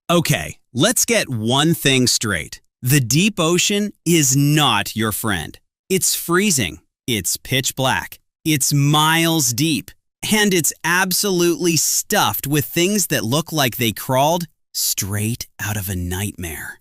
Okay, let's get one thing straight. The deep ocean is not your friend. It's freezing, it's pitch black, it's miles deep, and it's absolutely stuffed with things that look like they crawled straight out of a nightmare.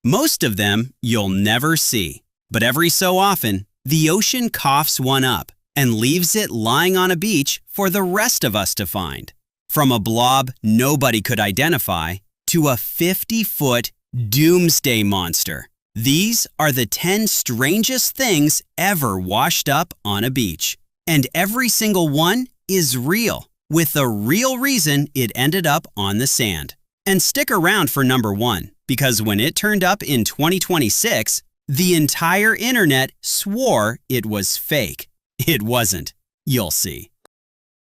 Most of them you'll never see, but every so often, the ocean coughs one up and leaves it lying on a beach for the rest of us to find. From a blob nobody could identify to a 50-foot doomsday monster. These are the 10 strangest things ever washed up on a beach. And every single one is real, with a real reason it ended up on the sand. And stick around for number 1, because when it turned up in 2026, the entire internet swore it was fake. It wasn't. You'll see.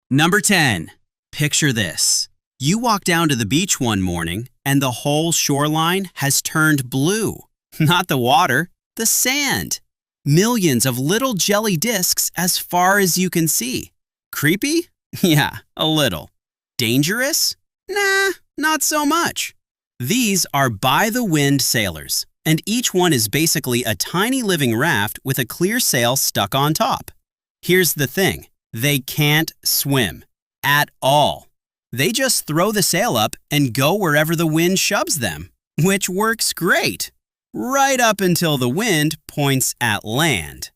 Number 10. Picture this. You walk down to the beach one morning and the whole shoreline has turned blue. Not the water, the sand. Millions of little jelly discs as far as you can see. Creepy? Yeah, a little. Dangerous? Nah, not so much. These are by-the-wind sailors, and each one is basically a tiny living raft with a clear sail stuck on top. Here's the thing, they can't swim at all. They just throw the sail up and go wherever the wind shoves them, which works great, right up until the wind points at land.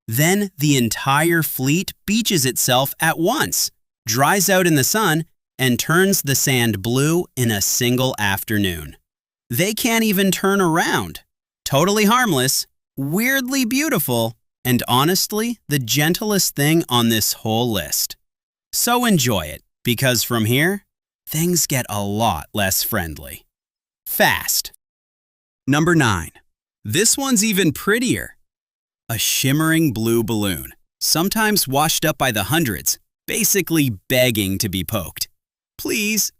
Then the entire fleet beaches itself at once, dries out in the sun, and turns the sand blue in a single afternoon. They can't even turn around. Totally harmless, weirdly beautiful, and honestly, the gentlest thing on this whole list. So enjoy it, because from here, things get a lot less friendly. Fast. Number 9. This one's even prettier. A shimmering blue balloon, sometimes washed up by the hundreds, basically begging to be poked. Please,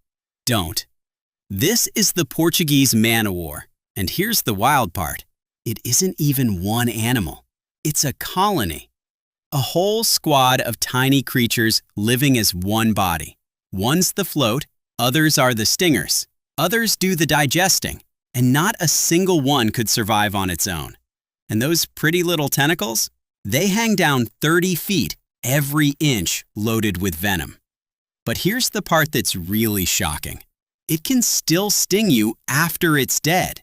don't. This is the Portuguese man-o-war, and here's the wild part. It isn't even one animal. It's a colony. A whole squad of tiny creatures living as one body. One's the float, others are the stingers, others do the digesting, and not a single one could survive on its own. And those pretty little tentacles? They hang down 30 feet, every inch loaded with venom. But here's the part that's really shocking. It can still sting you after it's dead.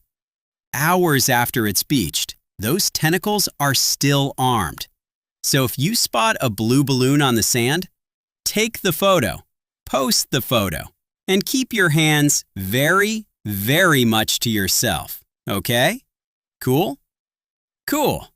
Hours after it's beached, those tentacles are still armed. So if you spot a blue balloon on the sand, take the photo, post the photo, and keep your hands very, very much to yourself, okay? Cool? Cool.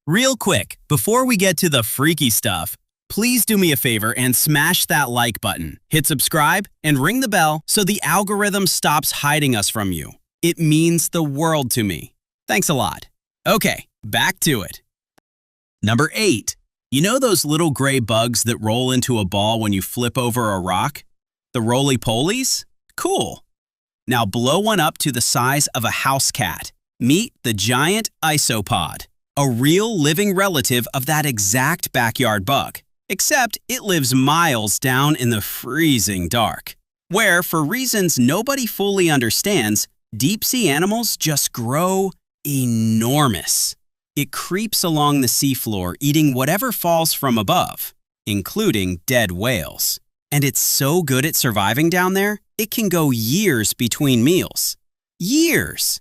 Real quick, before we get to the freaky stuff, please do me a favor and smash that like button, hit subscribe, and ring the bell so the algorithm stops hiding us from you. It means the world to me. Thanks a lot. Okay, back to it. Number 8. You know those little gray bugs that roll into a ball when you flip over a rock? The roly-polies? Cool. Now blow one up to the size of a house cat. Meet the giant isopod, a real living relative of that exact backyard bug, except it lives miles down in the freezing dark, where, for reasons nobody fully understands, deep-sea animals just grow enormous. It creeps along the seafloor eating whatever falls from above, including dead whales. And it's so good at surviving down there, it can go years between meals. Years!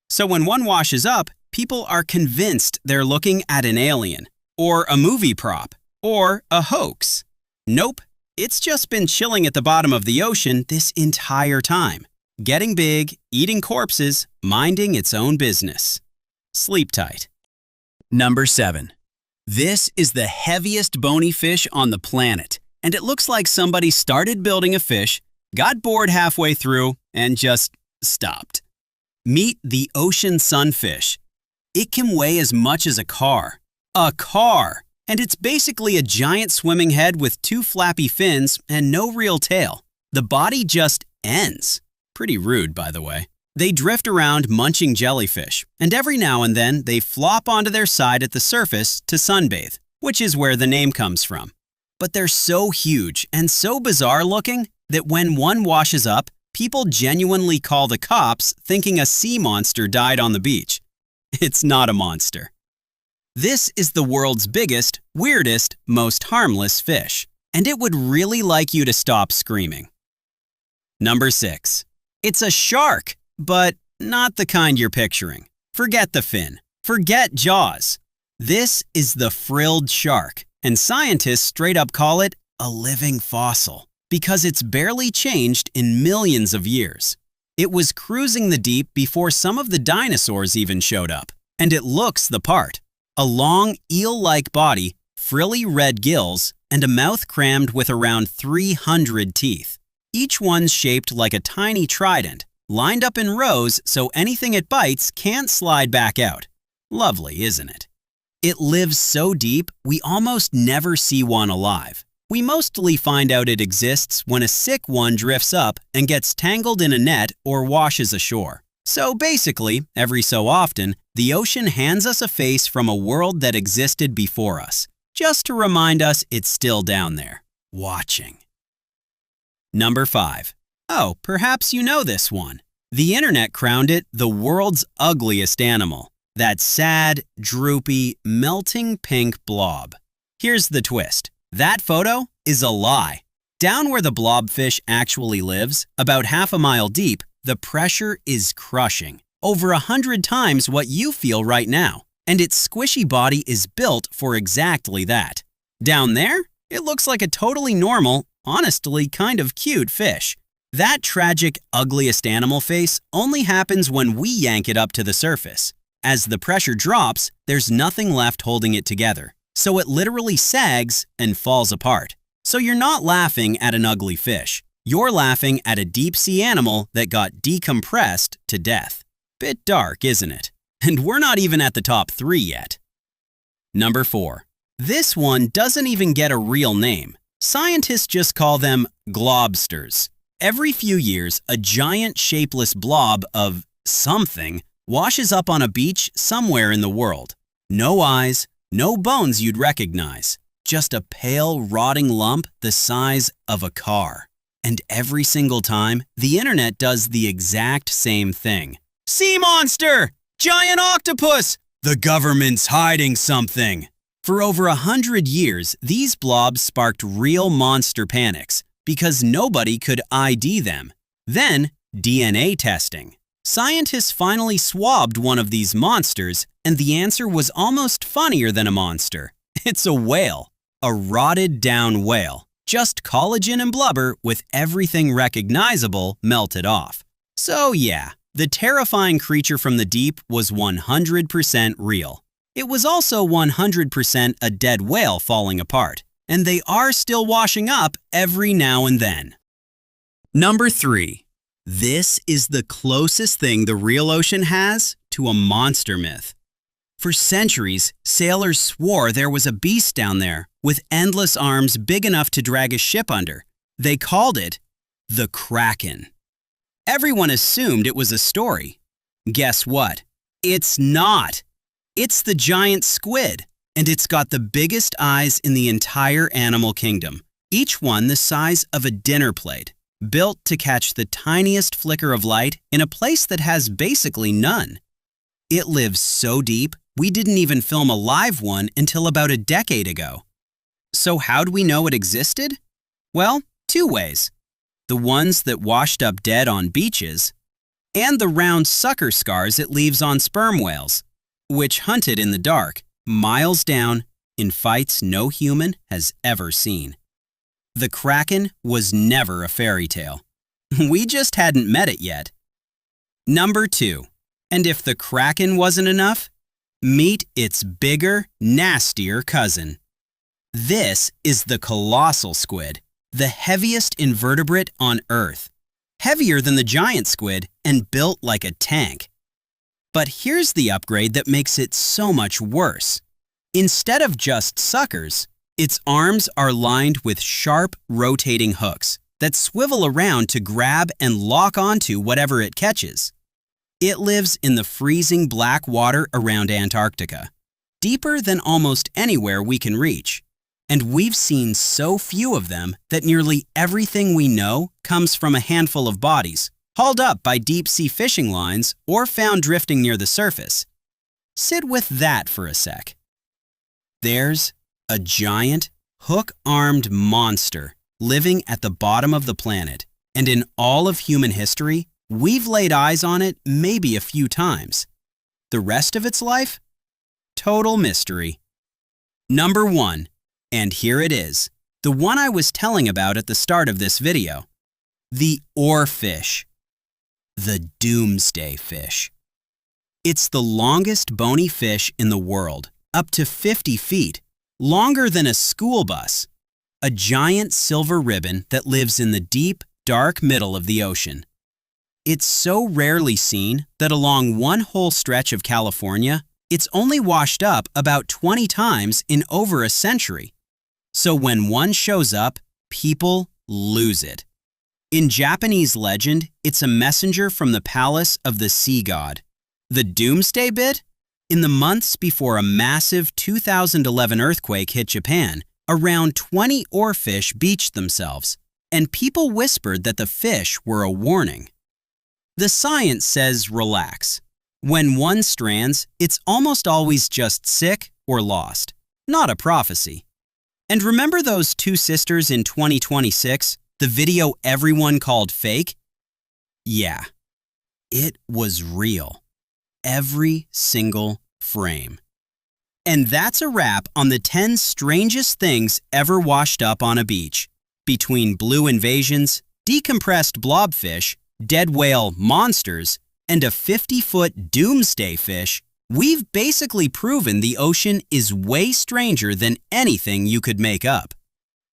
So when one washes up, people are convinced they're looking at an alien, or a movie prop, or a hoax. Nope, it's just been chilling at the bottom of the ocean this entire time, getting big, eating corpses, minding its own business. Sleep tight. Number 7. This is the heaviest bony fish on the planet, and it looks like somebody started building a fish, got bored halfway through, and just stopped. Meet the ocean sunfish. It can weigh as much as a car. A car! And it's basically a giant swimming head with 2 flappy fins and no real tail. The body just ends. Pretty rude, by the way. They drift around munching jellyfish, and every now and then they flop onto their side at the surface to sunbathe, which is where the name comes from. But they're so huge and so bizarre looking that when one washes up, people genuinely call the cops thinking a sea monster died on the beach. It's not a monster. This is the world's biggest, weirdest, most harmless fish, and it would really like you to stop screaming. Number 6. It's a shark, but not the kind you're picturing. Forget the fin. Forget Jaws. This is the frilled shark, and scientists straight up call it a living fossil because it's barely changed in millions of years. It was cruising the deep before some of the dinosaurs even showed up, and it looks the part. A long, eel-like body, frilly red gills, and a mouth crammed with around 300 teeth. Each one's shaped like a tiny trident, lined up in rows so anything it bites can't slide back out. Lovely, isn't it? It lives so deep, we almost never see one alive. We mostly find out it exists when a sick one drifts up and gets tangled in a net or washes ashore. So basically, every so often, the ocean hands us a face from a world that existed before us, just to remind us it's still down there, watching. Number 5. Oh, perhaps you know this one. The internet crowned it the world's ugliest animal. That sad, droopy, melting pink blob. Here's the twist. That photo is a lie. Down where the blobfish actually lives, about half a mile deep, the pressure is crushing. Over 100 times what you feel right now. And its squishy body is built for exactly that. Down there, it looks like a totally normal, honestly kind of cute fish. That tragic, ugliest animal face only happens when we yank it up to the surface. As the pressure drops, there's nothing left holding it together. So it literally sags and falls apart. So you're not laughing at an ugly fish. You're laughing at a deep sea animal that got decompressed to death. Bit dark, isn't it? And we're not even at the top 3 yet. Number 4. This one doesn't even get a real name. Scientists just call them globsters. Every few years, a giant shapeless blob of something washes up on a beach somewhere in the world. No eyes, no bones you'd recognize. Just a pale, rotting lump the size of a car. And every single time, the internet does the exact same thing. Sea monster! Giant octopus! The government's hiding something! For over 100 years, these blobs sparked real monster panics because nobody could ID them. Then, DNA testing. Scientists finally swabbed one of these monsters, and the answer was almost funnier than a monster. It's a whale. A rotted down whale. Just collagen and blubber with everything recognizable melted off. So yeah, the terrifying creature from the deep was 100% real. It was also 100% a dead whale falling apart. And they are still washing up every now and then. Number 3. This is the closest thing the real ocean has to a monster myth. For centuries, sailors swore there was a beast down there with endless arms big enough to drag a ship under. They called it the Kraken. Everyone assumed it was a story. Guess what? It's not. It's the giant squid, and it's got the biggest eyes in the entire animal kingdom, each one the size of a dinner plate, built to catch the tiniest flicker of light in a place that has basically none. It lives so deep, we didn't even film a live one until about a decade ago. So how do we know it existed? Well, 2 ways. The ones that washed up dead on beaches, and the round sucker scars it leaves on sperm whales, which hunted in the dark, miles down, in fights no human has ever seen. The Kraken was never a fairy tale. We just hadn't met it yet. Number 2. And if the Kraken wasn't enough, meet its bigger, nastier cousin. This is the colossal squid, the heaviest invertebrate on Earth. Heavier than the giant squid and built like a tank. But here's the upgrade that makes it so much worse. Instead of just suckers, its arms are lined with sharp, rotating hooks that swivel around to grab and lock onto whatever it catches. It lives in the freezing black water around Antarctica, deeper than almost anywhere we can reach. And we've seen so few of them that nearly everything we know comes from a handful of bodies, hauled up by deep-sea fishing lines or found drifting near the surface. Sit with that for a sec. There's a giant, hook-armed monster living at the bottom of the planet, and in all of human history, we've laid eyes on it maybe a few times. The rest of its life? Total mystery. Number 1, and here it is, the one I was telling about at the start of this video. The oarfish. The doomsday fish. It's the longest bony fish in the world, up to 50 feet, longer than a school bus. A giant silver ribbon that lives in the deep, dark middle of the ocean. It's so rarely seen that along one whole stretch of California, it's only washed up about 20 times in over a century. So when one shows up, people lose it. In Japanese legend, it's a messenger from the palace of the sea god. The doomsday bit? In the months before a massive 2011 earthquake hit Japan, around 20 oarfish beached themselves, and people whispered that the fish were a warning. The science says relax. When one strands, it's almost always just sick or lost, not a prophecy. And remember those two sisters in 2026, the video everyone called fake? Yeah, it was real. Every single frame. And that's a wrap on the 10 strangest things ever washed up on a beach. Between blue invasions, decompressed blobfish, dead whale monsters, and a 50-foot doomsday fish, we've basically proven the ocean is way stranger than anything you could make up.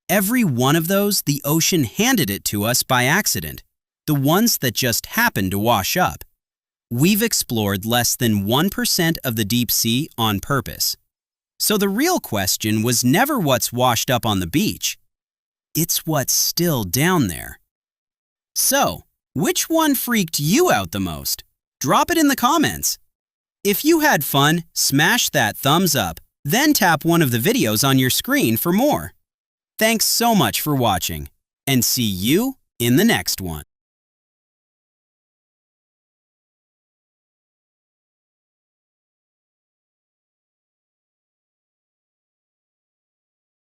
Every one of those, the ocean handed it to us by accident, the ones that just happened to wash up. We've explored less than 1% of the deep sea on purpose. So the real question was never what's washed up on the beach. It's what's still down there. So, which one freaked you out the most? Drop it in the comments. If you had fun, smash that thumbs up, then tap one of the videos on your screen for more. Thanks so much for watching, and see you in the next one.